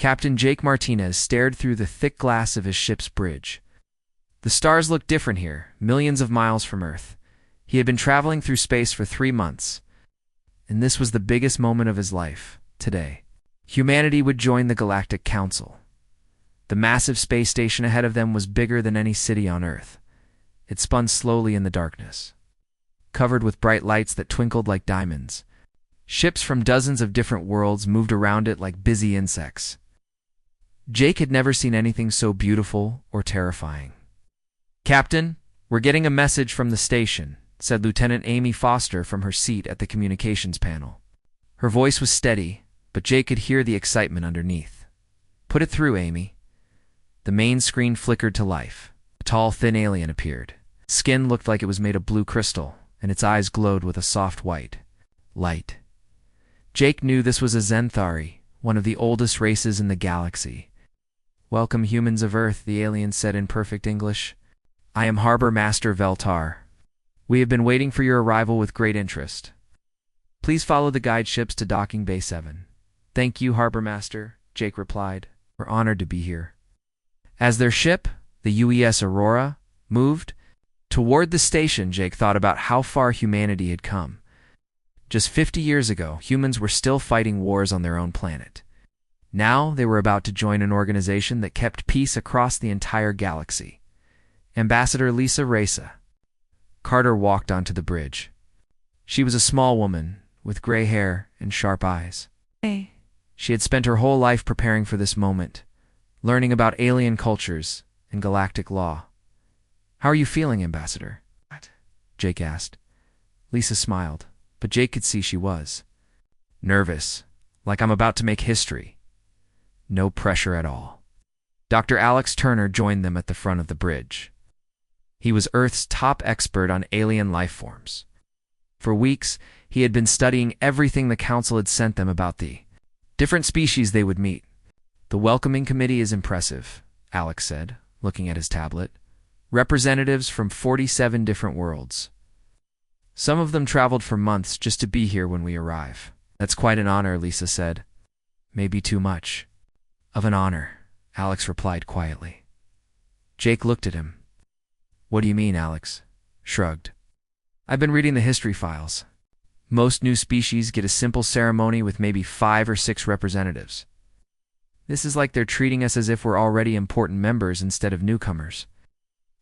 Captain Jake Martinez stared through the thick glass of his ship's bridge. The stars looked different here, millions of miles from Earth. He had been traveling through space for 3 months, and this was the biggest moment of his life, today. Humanity would join the Galactic Council. The massive space station ahead of them was bigger than any city on Earth. It spun slowly in the darkness, covered with bright lights that twinkled like diamonds. Ships from dozens of different worlds moved around it like busy insects. Jake had never seen anything so beautiful or terrifying. "Captain, we're getting a message from the station," said Lieutenant Amy Foster from her seat at the communications panel. Her voice was steady, but Jake could hear the excitement underneath. "Put it through, Amy." The main screen flickered to life. A tall, thin alien appeared. Skin looked like it was made of blue crystal, and its eyes glowed with a soft white light. Jake knew this was a Zenthari, one of the oldest races in the galaxy. "Welcome, humans of Earth," the alien said in perfect English. "I am Harbor Master Veltar. We have been waiting for your arrival with great interest. Please follow the guide ships to Docking Bay 7. "Thank you, Harbor Master," Jake replied. "We're honored to be here." As their ship, the UES Aurora, moved toward the station, Jake thought about how far humanity had come. Just 50 years ago, humans were still fighting wars on their own planet. Now they were about to join an organization that kept peace across the entire galaxy. Ambassador Lisa Reza. Carter walked onto the bridge. She was a small woman with gray hair and sharp eyes. Hey. She had spent her whole life preparing for this moment, learning about alien cultures and galactic law. "How are you feeling, Ambassador?" What? Jake asked. Lisa smiled, but Jake could see she was nervous, like I'm about to make history. No pressure at all. Dr. Alex Turner joined them at the front of the bridge. He was Earth's top expert on alien life forms. For weeks, he had been studying everything the Council had sent them about the different species they would meet. "The welcoming committee is impressive," Alex said, looking at his tablet. "Representatives from 47 different worlds. Some of them traveled for months just to be here when we arrive." "That's quite an honor," Lisa said. "Maybe too much of an honor," Alex replied quietly. Jake looked at him. "What do you mean?" Alex shrugged. "I've been reading the history files. Most new species get a simple ceremony with maybe 5 or 6 representatives. This is like they're treating us as if we're already important members instead of newcomers."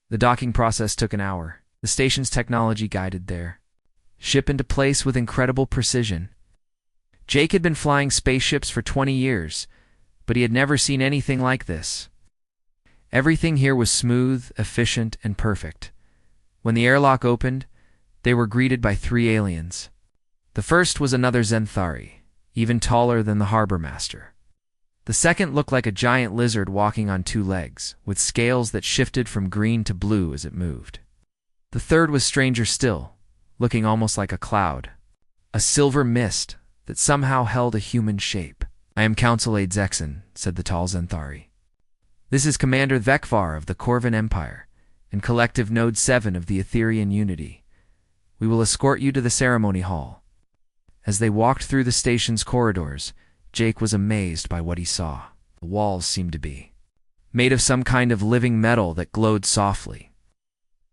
The docking process took an hour. The station's technology guided their ship into place with incredible precision. Jake had been flying spaceships for 20 years, but he had never seen anything like this. Everything here was smooth, efficient, and perfect. When the airlock opened, they were greeted by 3 aliens. The first was another Zenthari, even taller than the Harbor Master. The second looked like a giant lizard walking on 2 legs, with scales that shifted from green to blue as it moved. The third was stranger still, looking almost like a cloud, a silver mist that somehow held a human shape. "I am Council Aide Zexon," said the tall Zenthari. "This is Commander Vekvar of the Corvin Empire and Collective Node 7 of the Etherian Unity. We will escort you to the ceremony hall." As they walked through the station's corridors, Jake was amazed by what he saw. The walls seemed to be made of some kind of living metal that glowed softly.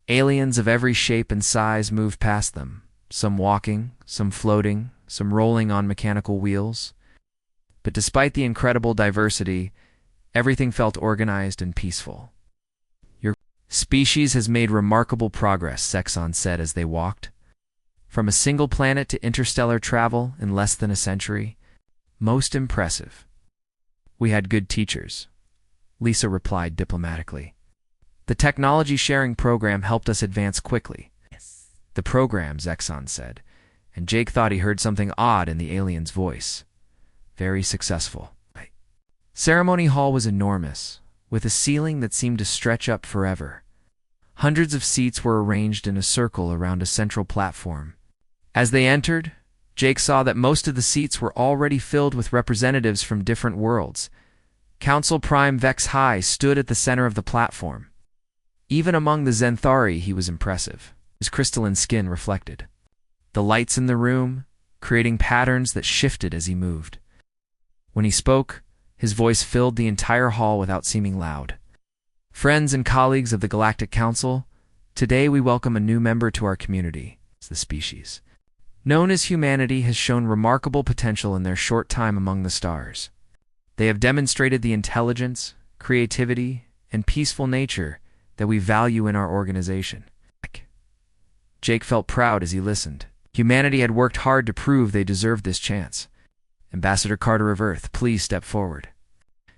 Aliens of every shape and size moved past them, some walking, some floating, some rolling on mechanical wheels. But despite the incredible diversity, everything felt organized and peaceful. "Your species has made remarkable progress," Zexon said as they walked. "From a single planet to interstellar travel in less than a century. Most impressive." "We had good teachers," Lisa replied diplomatically. "The technology sharing program helped us advance quickly." Yes. "The program," Zexon said, and Jake thought he heard something odd in the alien's voice. "Very successful." Right. Ceremony hall was enormous, with a ceiling that seemed to stretch up forever. Hundreds of seats were arranged in a circle around a central platform. As they entered, Jake saw that most of the seats were already filled with representatives from different worlds. Council Prime Vex High stood at the center of the platform. Even among the Zenthari, he was impressive. His crystalline skin reflected the lights in the room, creating patterns that shifted as he moved. When he spoke, His voice filled the entire hall without seeming loud. "Friends and colleagues of the Galactic Council, today we welcome a new member to our community. The species known as humanity has shown remarkable potential in their short time among the stars. They have demonstrated the intelligence, creativity, and peaceful nature that we value in our organization." Jake felt proud as he listened. Humanity had worked hard to prove they deserved this chance. "Ambassador Carter of Earth, please step forward."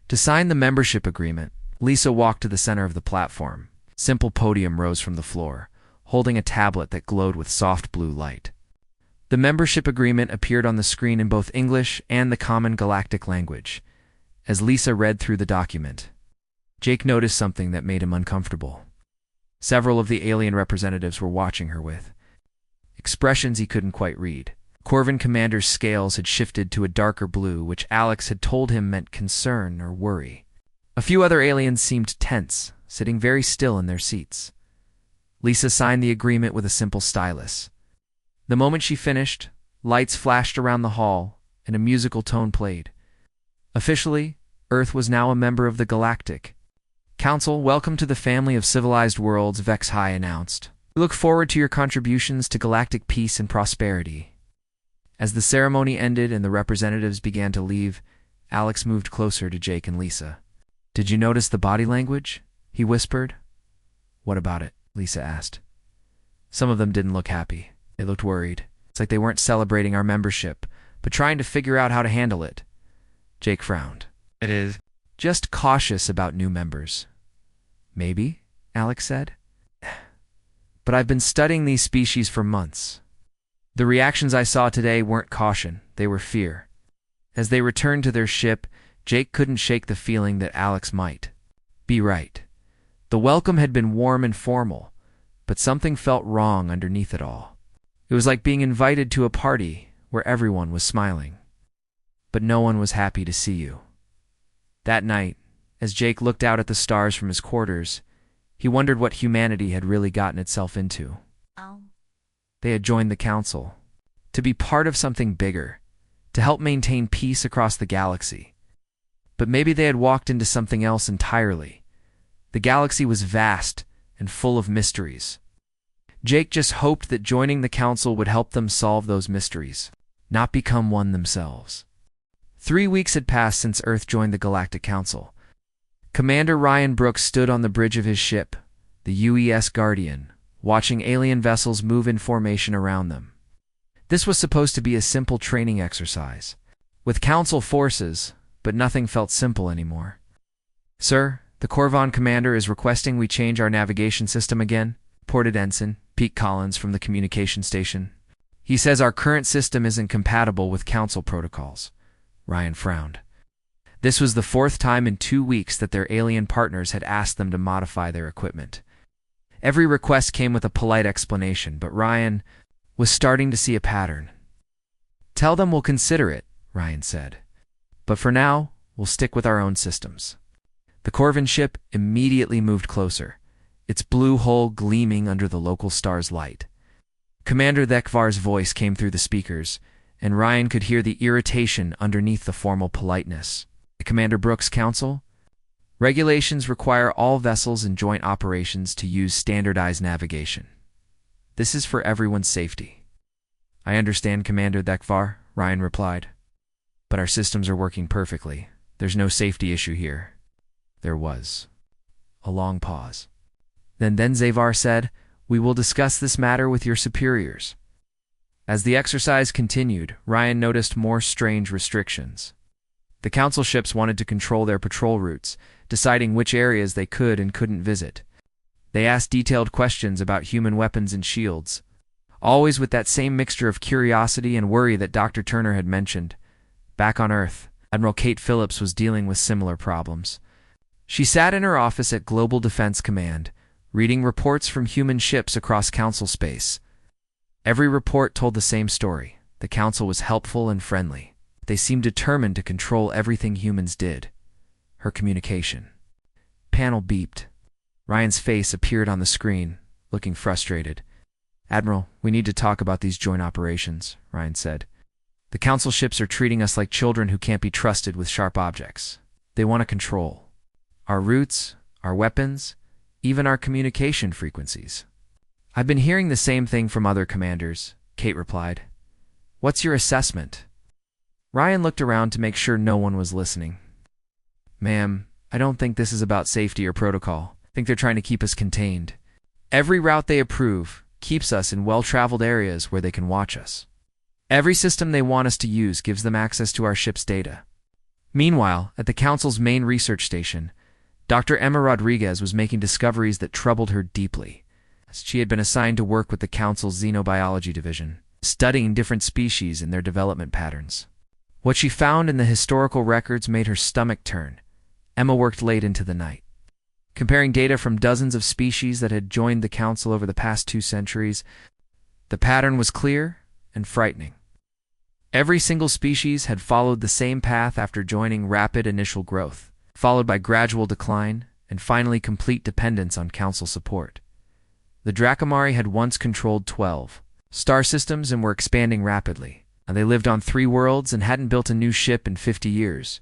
To sign the membership agreement, Lisa walked to the center of the platform. Simple podium rose from the floor, holding a tablet that glowed with soft blue light. The membership agreement appeared on the screen in both English and the common galactic language. As Lisa read through the document, Jake noticed something that made him uncomfortable. Several of the alien representatives were watching her with expressions he couldn't quite read. Corvin Commander's scales had shifted to a darker blue, which Alex had told him meant concern or worry. A few other aliens seemed tense, sitting very still in their seats. Lisa signed the agreement with a simple stylus. The moment she finished, lights flashed around the hall, and a musical tone played. Officially, Earth was now a member of the Galactic Council. "Welcome to the family of civilized worlds," Vex High announced. "We look forward to your contributions to galactic peace and prosperity." As the ceremony ended and the representatives began to leave, Alex moved closer to Jake and Lisa. "Did you notice the body language?" he whispered. "What about it?" Lisa asked. "Some of them didn't look happy. They looked worried. It's like they weren't celebrating our membership, but trying to figure out how to handle it." Jake frowned. "It is just cautious about new members." "Maybe," Alex said. "But I've been studying these species for months. The reactions I saw today weren't caution, they were fear." As they returned to their ship, Jake couldn't shake the feeling that Alex might be right. The welcome had been warm and formal, but something felt wrong underneath it all. It was like being invited to a party where everyone was smiling, but no one was happy to see you. That night, as Jake looked out at the stars from his quarters, he wondered what humanity had really gotten itself into. They had joined the council to be part of something bigger, to help maintain peace across the galaxy. But maybe they had walked into something else entirely. The galaxy was vast and full of mysteries. Jake just hoped that joining the council would help them solve those mysteries, not become one themselves. 3 weeks had passed since Earth joined the Galactic Council. Commander Ryan Brooks stood on the bridge of his ship, the UES Guardian, watching alien vessels move in formation around them. This was supposed to be a simple training exercise, with Council forces, but nothing felt simple anymore. "Sir, the Corvon commander is requesting we change our navigation system again," reported Ensign Pete Collins from the communication station. "He says our current system isn't compatible with Council protocols." Ryan frowned. This was the 4th time in 2 weeks that their alien partners had asked them to modify their equipment. Every request came with a polite explanation, but Ryan was starting to see a pattern. "Tell them we'll consider it," Ryan said. "But for now, we'll stick with our own systems." The Corvin ship immediately moved closer, its blue hull gleaming under the local star's light. Commander Thekvar's voice came through the speakers, and Ryan could hear the irritation underneath the formal politeness. "Commander Brooks, Council? Regulations require all vessels in joint operations to use standardized navigation. This is for everyone's safety." "I understand, Commander Thekvar," Ryan replied. "But our systems are working perfectly. There's no safety issue here." There was a long pause. Then Zavar said, "We will discuss this matter with your superiors." As the exercise continued, Ryan noticed more strange restrictions. The council ships wanted to control their patrol routes, deciding which areas they could and couldn't visit. They asked detailed questions about human weapons and shields, always with that same mixture of curiosity and worry that Dr. Turner had mentioned. Back on Earth, Admiral Kate Phillips was dealing with similar problems. She sat in her office at Global Defense Command, reading reports from human ships across Council space. Every report told the same story. The Council was helpful and friendly. They seemed determined to control everything humans did. Her communication panel beeped. Ryan's face appeared on the screen, looking frustrated. "Admiral, we need to talk about these joint operations," Ryan said. "The Council ships are treating us like children who can't be trusted with sharp objects." They want to control our routes, our weapons, even our communication frequencies. I've been hearing the same thing from other commanders, Kate replied. What's your assessment? Ryan looked around to make sure no one was listening. Ma'am, I don't think this is about safety or protocol. I think they're trying to keep us contained. Every route they approve keeps us in well-traveled areas where they can watch us. Every system they want us to use gives them access to our ship's data. Meanwhile, at the Council's main research station, Dr. Emma Rodriguez was making discoveries that troubled her deeply. She had been assigned to work with the Council's Xenobiology division, studying different species and their development patterns. What she found in the historical records made her stomach turn. Emma worked late into the night, comparing data from dozens of species that had joined the Council over the past 2 centuries. The pattern was clear and frightening. Every single species had followed the same path after joining: rapid initial growth, followed by gradual decline, and finally complete dependence on Council support. The Dracomari had once controlled 12 star systems and were expanding rapidly. They lived on 3 worlds and hadn't built a new ship in 50 years.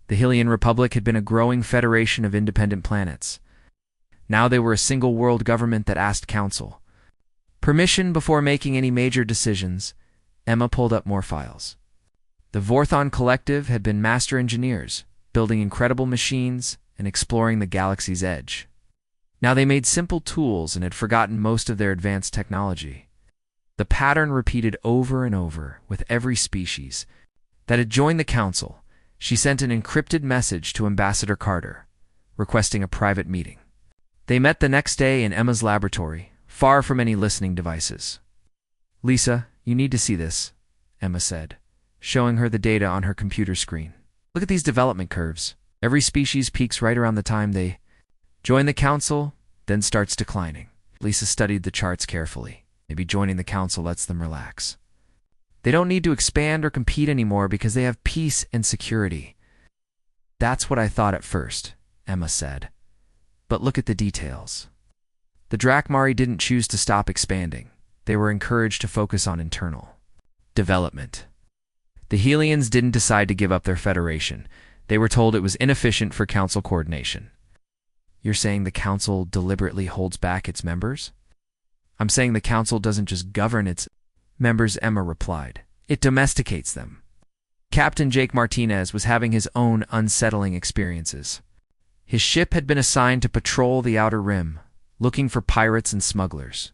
The Hylian Republic had been a growing federation of independent planets. Now they were a single world government that asked Council permission before making any major decisions. Emma pulled up more files. The Vorthon Collective had been master engineers, building incredible machines and exploring the galaxy's edge. Now they made simple tools and had forgotten most of their advanced technology. The pattern repeated over and over with every species that had joined the Council. She sent an encrypted message to Ambassador Carter, requesting a private meeting. They met the next day in Emma's laboratory, far from any listening devices. Lisa, you need to see this, Emma said, showing her the data on her computer screen. Look at these development curves. Every species peaks right around the time they join the Council, then starts declining. Lisa studied the charts carefully. Maybe joining the Council lets them relax. They don't need to expand or compete anymore because they have peace and security. That's what I thought at first, Emma said. But look at the details. The Dracmari didn't choose to stop expanding. They were encouraged to focus on internal development. The Hylians didn't decide to give up their federation. They were told it was inefficient for Council coordination. You're saying the Council deliberately holds back its members? I'm saying the Council doesn't just govern its members, Emma replied. It domesticates them. Captain Jake Martinez was having his own unsettling experiences. His ship had been assigned to patrol the Outer Rim, looking for pirates and smugglers.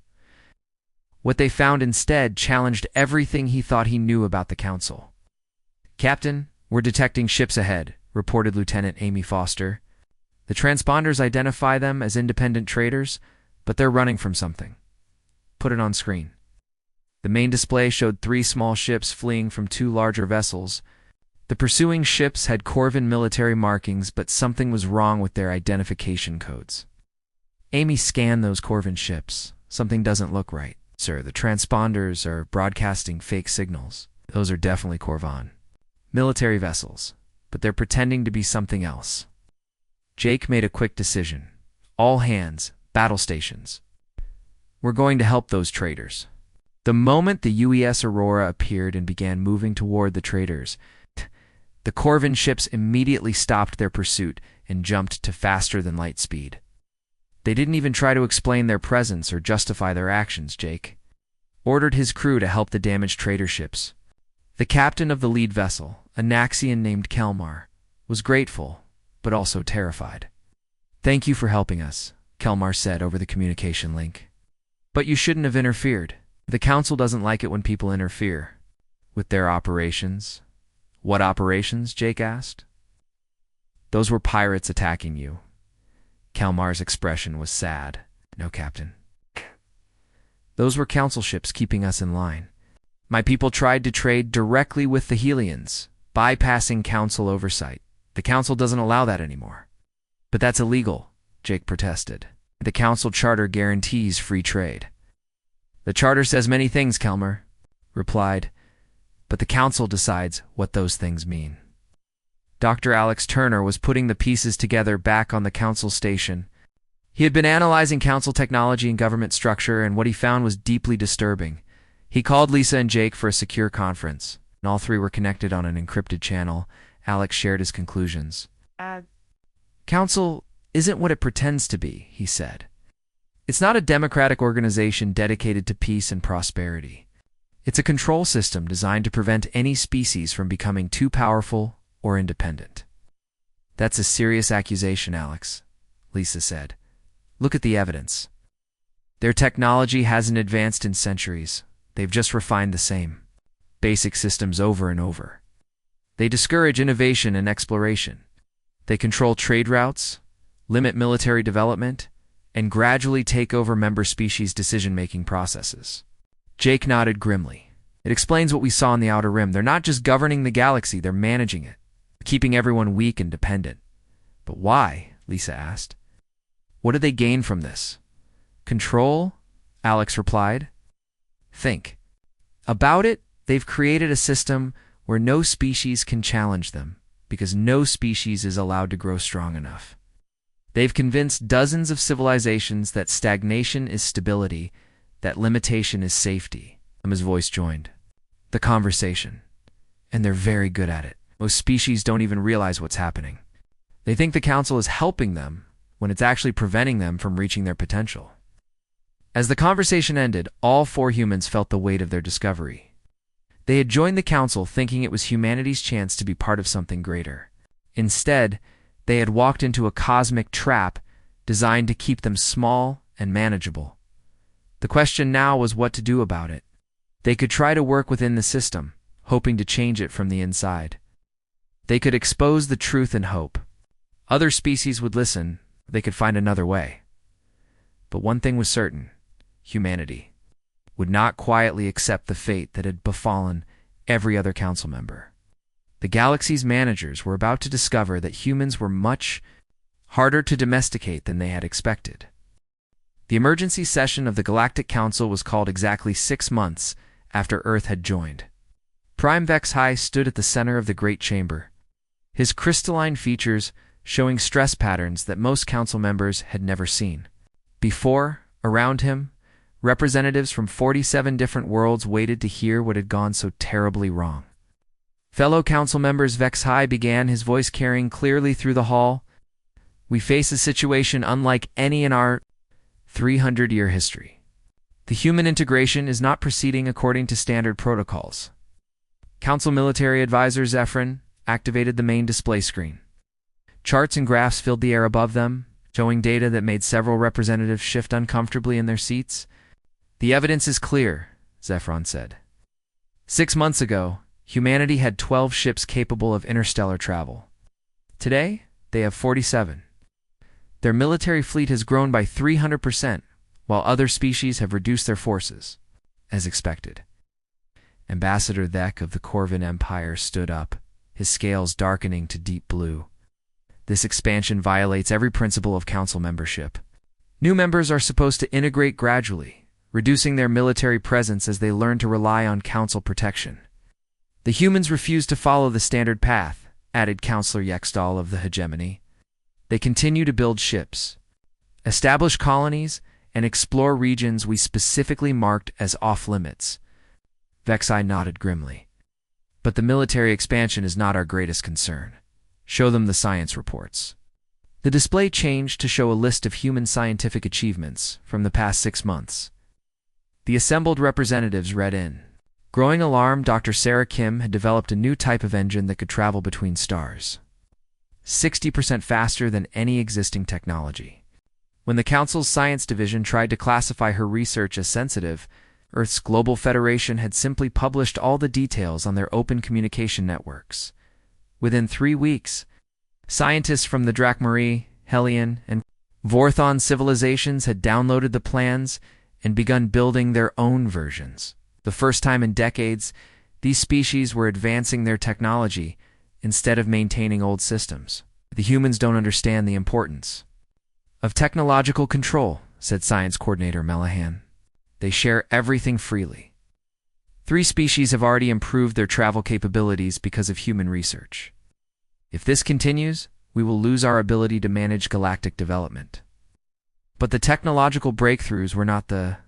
What they found instead challenged everything he thought he knew about the Council. Captain, we're detecting ships ahead, reported Lieutenant Amy Foster. The transponders identify them as independent traders, but they're running from something. Put it on screen. The main display showed 3 small ships fleeing from 2 larger vessels. The pursuing ships had Corvin military markings, but something was wrong with their identification codes. Amy scanned those Corvin ships. Something doesn't look right. Sir, the transponders are broadcasting fake signals. Those are definitely Corvan military vessels, but they're pretending to be something else. Jake made a quick decision. All hands, battle stations. We're going to help those traders. The moment the UES Aurora appeared and began moving toward the traders, the Corvin ships immediately stopped their pursuit and jumped to faster-than-light speed. They didn't even try to explain their presence or justify their actions. Jake ordered his crew to help the damaged trader ships. The captain of the lead vessel, a Naxian named Kelmar, was grateful, but also terrified. Thank you for helping us, Kelmar said over the communication link. But you shouldn't have interfered. The Council doesn't like it when people interfere with their operations. What operations? Jake asked. Those were pirates attacking you. Kelmar's expression was sad. No, Captain. Those were Council ships keeping us in line. My people tried to trade directly with the Hylians, bypassing Council oversight. The Council doesn't allow that anymore. But that's illegal, Jake protested. The Council Charter guarantees free trade. The Charter says many things, Kelmar replied, but the Council decides what those things mean. Dr. Alex Turner was putting the pieces together back on the Council station. He had been analyzing Council technology and government structure, and what he found was deeply disturbing. He called Lisa and Jake for a secure conference, and all 3 were connected on an encrypted channel. Alex shared his conclusions. Council isn't what it pretends to be, he said. It's not a democratic organization dedicated to peace and prosperity. It's a control system designed to prevent any species from becoming too powerful or independent. That's a serious accusation, Alex, Lisa said. Look at the evidence. Their technology hasn't advanced in centuries. They've just refined the same basic systems over and over. They discourage innovation and exploration. They control trade routes, limit military development, and gradually take over member species' decision-making processes. Jake nodded grimly. It explains what we saw in the Outer Rim. They're not just governing the galaxy, they're managing it, keeping everyone weak and dependent. But why? Lisa asked. What do they gain from this? Control? Alex replied. Think. About it, they've created a system where no species can challenge them, because no species is allowed to grow strong enough. They've convinced dozens of civilizations that stagnation is stability, that limitation is safety. Emma's voice joined the conversation, and they're very good at it. Most species don't even realize what's happening. They think the Council is helping them when it's actually preventing them from reaching their potential. As the conversation ended, all 4 humans felt the weight of their discovery. They had joined the Council thinking it was humanity's chance to be part of something greater. Instead, they had walked into a cosmic trap designed to keep them small and manageable. The question now was what to do about it. They could try to work within the system, hoping to change it from the inside. They could expose the truth and hope. Other species would listen. They could find another way. But one thing was certain. Humanity would not quietly accept the fate that had befallen every other council member. The galaxy's managers were about to discover that humans were much harder to domesticate than they had expected. The emergency session of the Galactic Council was called exactly 6 months after Earth had joined. Prime HFY stood at the center of the Great Chamber, his crystalline features showing stress patterns that most council members had never seen. Before, around him, representatives from 47 different worlds waited to hear what had gone so terribly wrong. Fellow council members, HFY began, his voice carrying clearly through the hall. We face a situation unlike any in our 300-year history. The human integration is not proceeding according to standard protocols. Council Military Advisor Zephyrin activated the main display screen. Charts and graphs filled the air above them, showing data that made several representatives shift uncomfortably in their seats. The evidence is clear, Zephyrin said. 6 months ago, humanity had 12 ships capable of interstellar travel. Today, they have 47. Their military fleet has grown by 300%, while other species have reduced their forces, as expected. Ambassador Thek of the Corvin Empire stood up, his scales darkening to deep blue. This expansion violates every principle of council membership. New members are supposed to integrate gradually, reducing their military presence as they learn to rely on council protection. The humans refuse to follow the standard path, added Counselor Yexdal of the Hegemony. They continue to build ships, establish colonies, and explore regions we specifically marked as off-limits. HFY nodded grimly. But the military expansion is not our greatest concern. Show them the science reports. The display changed to show a list of human scientific achievements from the past 6 months. The assembled representatives read in. Growing alarmed, Dr. Sarah Kim had developed a new type of engine that could travel between stars, 60% faster than any existing technology. When the Council's Science Division tried to classify her research as sensitive, Earth's Global Federation had simply published all the details on their open communication networks. Within 3 weeks, scientists from the Drakmarie, Hellion, and Vorthon civilizations had downloaded the plans and begun building their own versions. The first time in decades, these species were advancing their technology instead of maintaining old systems. The humans don't understand the importance of technological control, said Science Coordinator Melahan. They share everything freely. 3 species have already improved their travel capabilities because of human research. If this continues, we will lose our ability to manage galactic development. But the technological breakthroughs were not the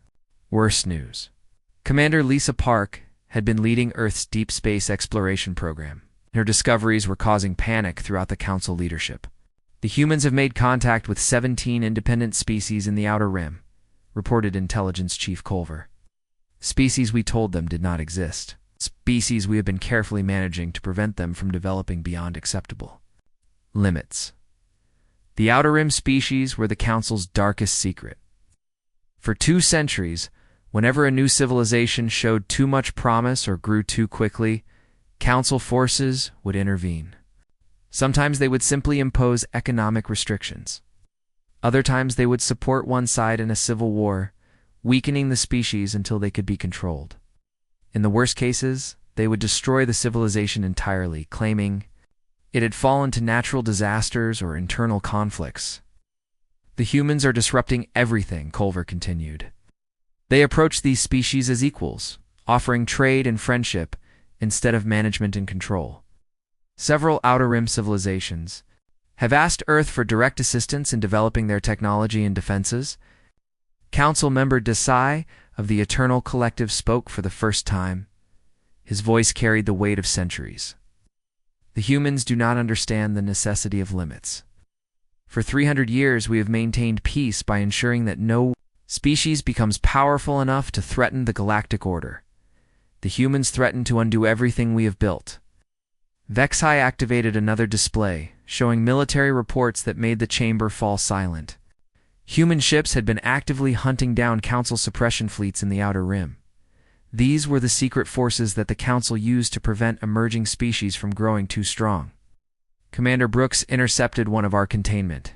worst news. Commander Lisa Park had been leading Earth's deep space exploration program, Her discoveries were causing panic throughout the Council leadership. The humans have made contact with 17 independent species in the Outer Rim, reported Intelligence Chief Culver. Species we told them did not exist. Species we have been carefully managing to prevent them from developing beyond acceptable limits. The Outer Rim species were the Council's darkest secret. For 2 centuries, whenever a new civilization showed too much promise or grew too quickly, Council forces would intervene. Sometimes they would simply impose economic restrictions. Other times they would support one side in a civil war, weakening the species until they could be controlled. In the worst cases, they would destroy the civilization entirely, claiming it had fallen to natural disasters or internal conflicts. The humans are disrupting everything, Culver continued. They approach these species as equals, offering trade and friendship instead of management and control. Several Outer Rim civilizations have asked Earth for direct assistance in developing their technology and defenses. Council member Desai of the Eternal Collective spoke for the first time. His voice carried the weight of centuries. The humans do not understand the necessity of limits. For 300 years, we have maintained peace by ensuring that no species becomes powerful enough to threaten the galactic order. The humans threaten to undo everything we have built. Vexai activated another display, showing military reports that made the chamber fall silent. Human ships had been actively hunting down Council suppression fleets in the Outer Rim. These were the secret forces that the Council used to prevent emerging species from growing too strong. Commander Brooks intercepted one of our containment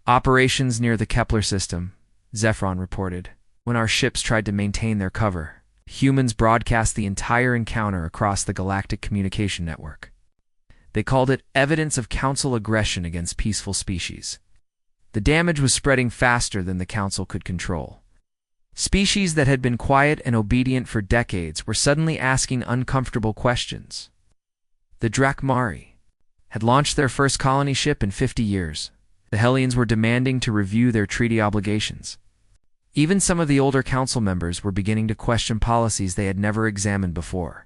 operations near the Kepler system, Zephron reported. When our ships tried to maintain their cover, humans broadcast the entire encounter across the galactic communication network. They called it evidence of Council aggression against peaceful species. The damage was spreading faster than the Council could control. Species that had been quiet and obedient for decades were suddenly asking uncomfortable questions. The Drakmari had launched their first colony ship in 50 years. The Hellions were demanding to review their treaty obligations. Even some of the older Council members were beginning to question policies they had never examined before.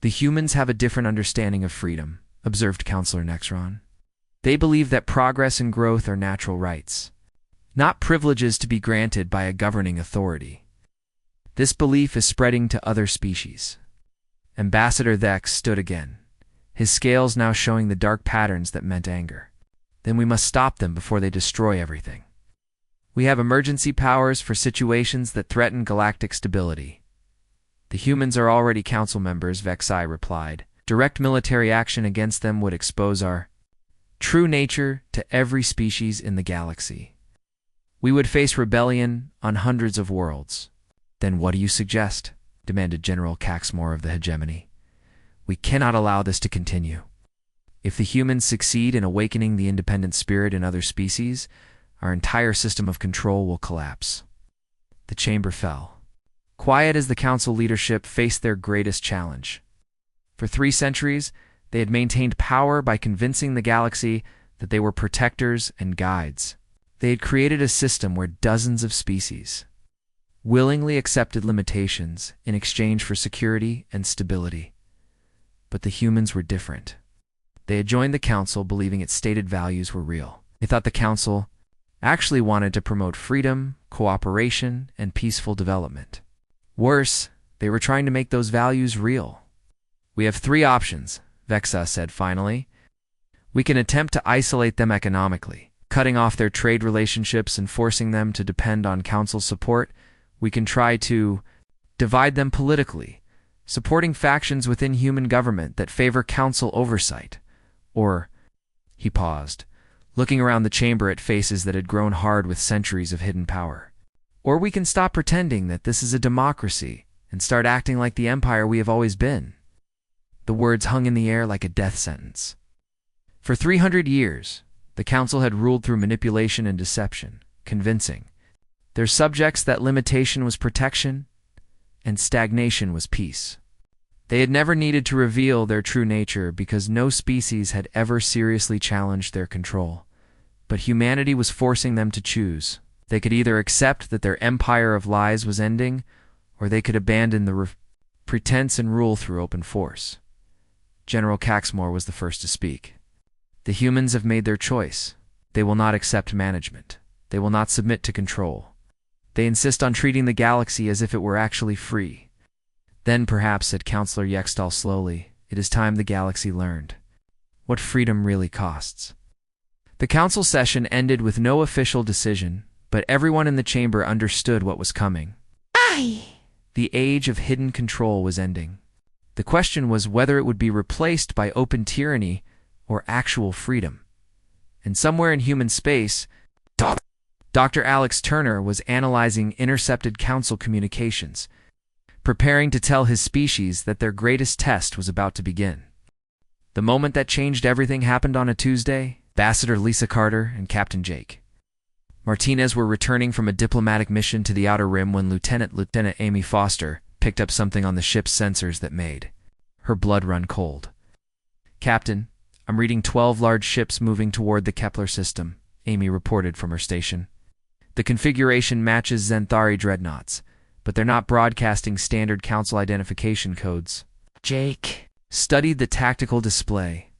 The humans have a different understanding of freedom, observed Counselor Nexron. They believe that progress and growth are natural rights, not privileges to be granted by a governing authority. This belief is spreading to other species. Ambassador Thex stood again, his scales now showing the dark patterns that meant anger. Then we must stop them before they destroy everything. We have emergency powers for situations that threaten galactic stability. The humans are already Council members, Vexai replied. Direct military action against them would expose our true nature to every species in the galaxy. We would face rebellion on hundreds of worlds. Then what do you suggest? Demanded General Caxmore of the Hegemony. We cannot allow this to continue. If the humans succeed in awakening the independent spirit in other species, our entire system of control will collapse. The chamber fell, quiet as the Council leadership faced their greatest challenge. For 3 centuries, they had maintained power by convincing the galaxy that they were protectors and guides. They had created a system where dozens of species willingly accepted limitations in exchange for security and stability. But the humans were different. They had joined the Council believing its stated values were real. They thought the Council actually wanted to promote freedom, cooperation, and peaceful development. Worse, they were trying to make those values real. We have 3 options, Vexa said finally. We can attempt to isolate them economically, cutting off their trade relationships and forcing them to depend on Council support. We can try to divide them politically, supporting factions within human government that favor Council oversight. Or, he paused, looking around the chamber at faces that had grown hard with centuries of hidden power. Or we can stop pretending that this is a democracy and start acting like the empire we have always been. The words hung in the air like a death sentence. For 300 years, the Council had ruled through manipulation and deception, convincing their subjects that limitation was protection and stagnation was peace. They had never needed to reveal their true nature because no species had ever seriously challenged their control. But humanity was forcing them to choose. They could either accept that their empire of lies was ending, or they could abandon the pretense and rule through open force. General Caxmore was the first to speak. The humans have made their choice. They will not accept management. They will not submit to control. They insist on treating the galaxy as if it were actually free. Then perhaps, said Counselor Yextal slowly, it is time the galaxy learned what freedom really costs. The council session ended with no official decision, but everyone in the chamber understood what was coming. Aye. The age of hidden control was ending. The question was whether it would be replaced by open tyranny or actual freedom. And somewhere in human space, Dr. Alex Turner was analyzing intercepted council communications, preparing to tell his species that their greatest test was about to begin. The moment that changed everything happened on a Tuesday. Ambassador Lisa Carter and Captain Jake Martinez were returning from a diplomatic mission to the Outer Rim when Lieutenant Amy Foster picked up something on the ship's sensors that made her blood run cold. Captain, I'm reading 12 large ships moving toward the Kepler system, Amy reported from her station. The configuration matches Xanthari dreadnoughts, but they're not broadcasting standard council identification codes. Jake studied the tactical display.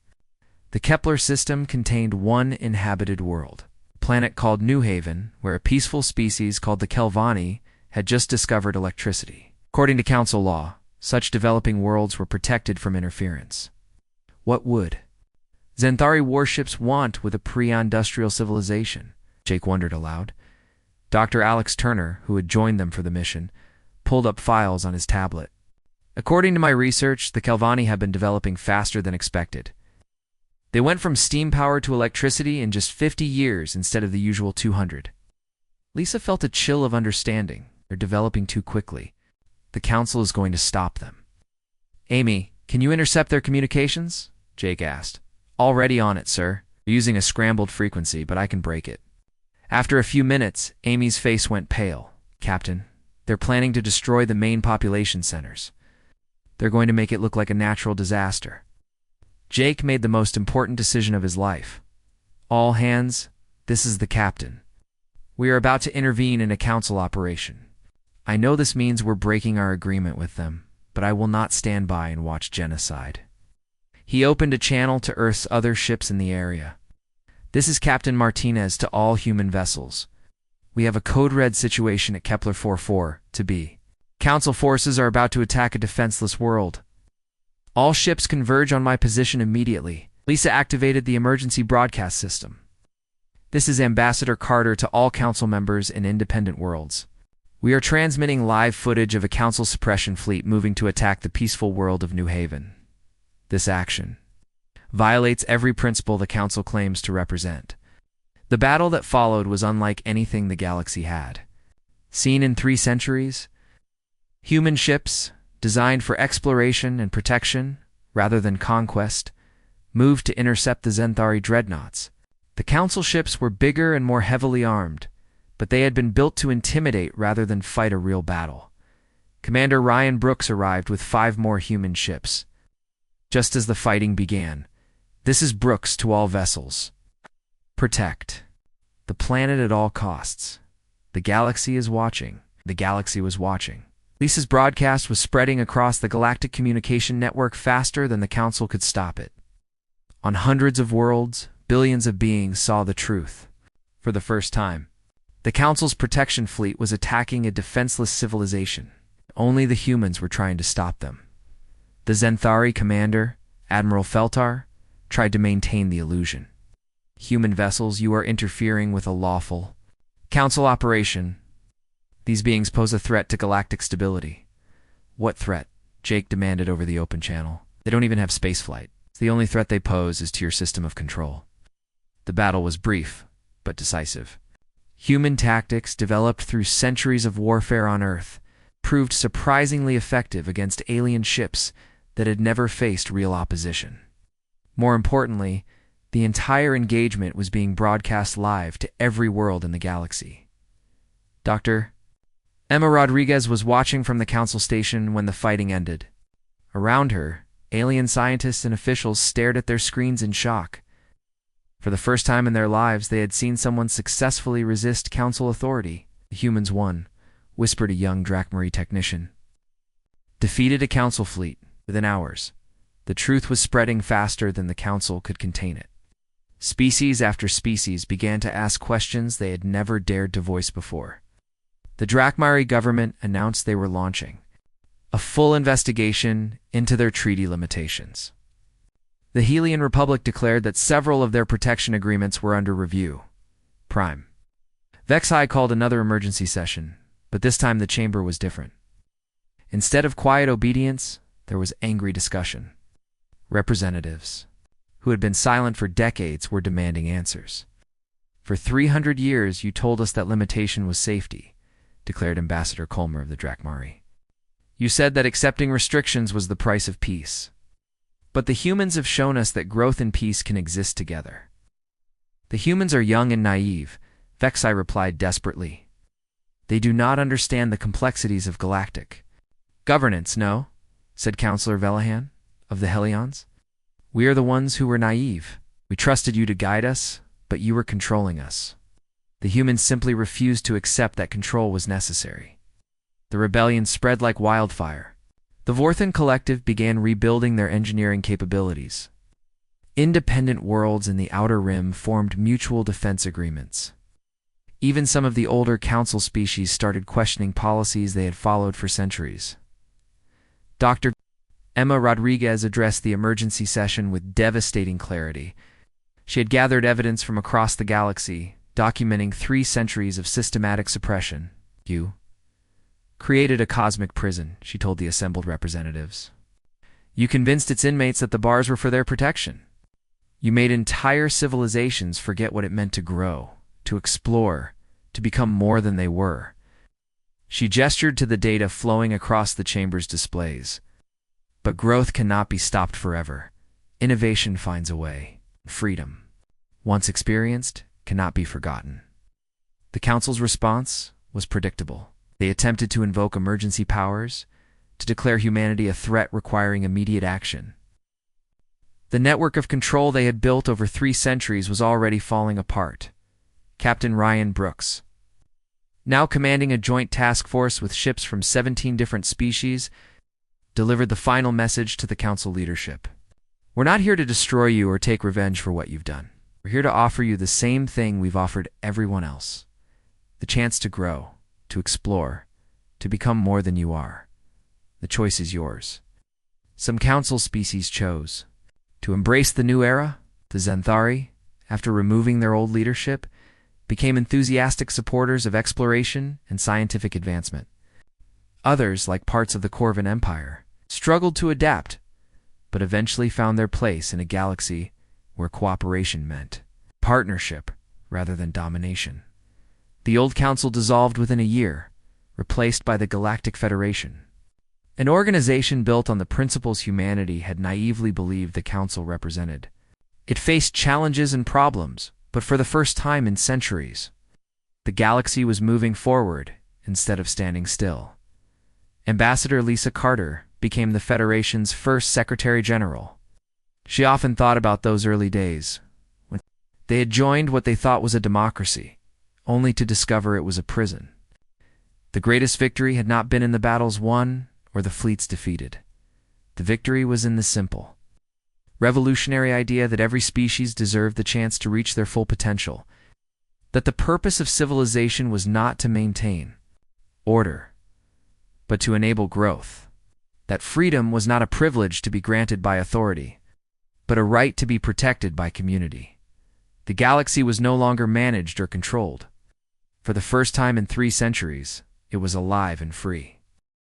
The Kepler system contained one inhabited world, a planet called New Haven, where a peaceful species called the Kelvani had just discovered electricity. According to council law, such developing worlds were protected from interference. What would Xanthari warships want with a pre-industrial civilization? Jake wondered aloud. Dr. Alex Turner, who had joined them for the mission, pulled up files on his tablet. According to my research, the Kelvani have been developing faster than expected. They went from steam power to electricity in just 50 years instead of the usual 200. Lisa felt a chill of understanding. They're developing too quickly. The council is going to stop them. Amy, can you intercept their communications? Jake asked. Already on it, sir. They're using a scrambled frequency, but I can break it. After a few minutes, Amy's face went pale. Captain, they're planning to destroy the main population centers. They're going to make it look like a natural disaster. Jake made the most important decision of his life. All hands, this is the captain. We are about to intervene in a council operation. I know this means we're breaking our agreement with them, but I will not stand by and watch genocide. He opened a channel to Earth's other ships in the area. This is Captain Martinez to all human vessels. We have a code red situation at Kepler 44 to be. Council forces are about to attack a defenseless world. All ships converge on my position immediately. Lisa activated the emergency broadcast system. This is Ambassador Carter to all council members in independent worlds. We are transmitting live footage of a council suppression fleet moving to attack the peaceful world of New Haven. This action violates every principle the council claims to represent. The battle that followed was unlike anything the galaxy had seen in 3 centuries. Human ships, designed for exploration and protection rather than conquest, moved to intercept the Xanthari dreadnoughts. The council ships were bigger and more heavily armed, but they had been built to intimidate rather than fight a real battle. Commander Ryan Brooks arrived with 5 more human ships. Just as the fighting began, this is Brooks to all vessels. Protect the planet at all costs. The galaxy is watching. The galaxy was watching. Lisa's broadcast was spreading across the galactic communication network faster than the council could stop it. On hundreds of worlds, billions of beings saw the truth. For the first time, the council's protection fleet was attacking a defenseless civilization. Only the humans were trying to stop them. The Xanthari commander, Admiral Feltar, tried to maintain the illusion. Human vessels, you are interfering with a lawful council operation. These beings pose a threat to galactic stability. What threat? Jake demanded over the open channel. They don't even have spaceflight. The only threat they pose is to your system of control. The battle was brief, but decisive. Human tactics, developed through centuries of warfare on Earth, proved surprisingly effective against alien ships that had never faced real opposition. More importantly, the entire engagement was being broadcast live to every world in the galaxy. Dr. Emma Rodriguez was watching from the council station when the fighting ended. Around her, alien scientists and officials stared at their screens in shock. For the first time in their lives, they had seen someone successfully resist council authority. The humans won, whispered a young Drakmari technician. Defeated a council fleet within hours. The truth was spreading faster than the council could contain it. Species after species began to ask questions they had never dared to voice before. The Drakmari government announced they were launching a full investigation into their treaty limitations. The Helian Republic declared that several of their protection agreements were under review. Prime. Vexai called another emergency session, but this time the chamber was different. Instead of quiet obedience, there was angry discussion. Representatives, who had been silent for decades, were demanding answers. For 300 years, you told us that limitation was safety, declared Ambassador Colmer of the Drakmari. You said that accepting restrictions was the price of peace. But the humans have shown us that growth and peace can exist together. The humans are young and naive, Vexai replied desperately. They do not understand the complexities of galactic governance, no, said Counselor Velahan of the Helions. We are the ones who were naive. We trusted you to guide us, but you were controlling us. The humans simply refused to accept that control was necessary. The rebellion spread like wildfire. The Vorthan Collective began rebuilding their engineering capabilities. Independent worlds in the Outer Rim formed mutual defense agreements. Even some of the older council species started questioning policies they had followed for centuries. Dr. Emma Rodriguez addressed the emergency session with devastating clarity. She had gathered evidence from across the galaxy, documenting 3 centuries of systematic suppression. You created a cosmic prison, she told the assembled representatives. You convinced its inmates that the bars were for their protection. You made entire civilizations forget what it meant to grow, to explore, to become more than they were. She gestured to the data flowing across the chamber's displays. But growth cannot be stopped forever. Innovation finds a way. Freedom, once experienced, cannot be forgotten. The Council's response was predictable. They attempted to invoke emergency powers, to declare humanity a threat requiring immediate action. The network of control they had built over 3 centuries was already falling apart. Captain Ryan Brooks, now commanding a joint task force with ships from 17 different species, delivered the final message to the Council leadership. We're not here to destroy you or take revenge for what you've done. We're here to offer you the same thing we've offered everyone else. The chance to grow, to explore, to become more than you are. The choice is yours. Some Council species chose to embrace the new era. The Xanthari, after removing their old leadership, became enthusiastic supporters of exploration and scientific advancement. Others, like parts of the Corvin Empire, struggled to adapt, but eventually found their place in a galaxy where cooperation meant partnership rather than domination. The old council dissolved within a year, replaced by the Galactic Federation, an organization built on the principles humanity had naively believed the council represented. It faced challenges and problems, but for the first time in centuries, the galaxy was moving forward instead of standing still. Ambassador Lisa Carter became the Federation's first Secretary General. She often thought about those early days, when they had joined what they thought was a democracy, only to discover it was a prison. The greatest victory had not been in the battles won or the fleets defeated. The victory was in the simple, revolutionary idea that every species deserved the chance to reach their full potential, that the purpose of civilization was not to maintain order, but to enable growth, that freedom was not a privilege to be granted by authority, but a right to be protected by community. The galaxy was no longer managed or controlled. For the first time in 3 centuries, it was alive and free.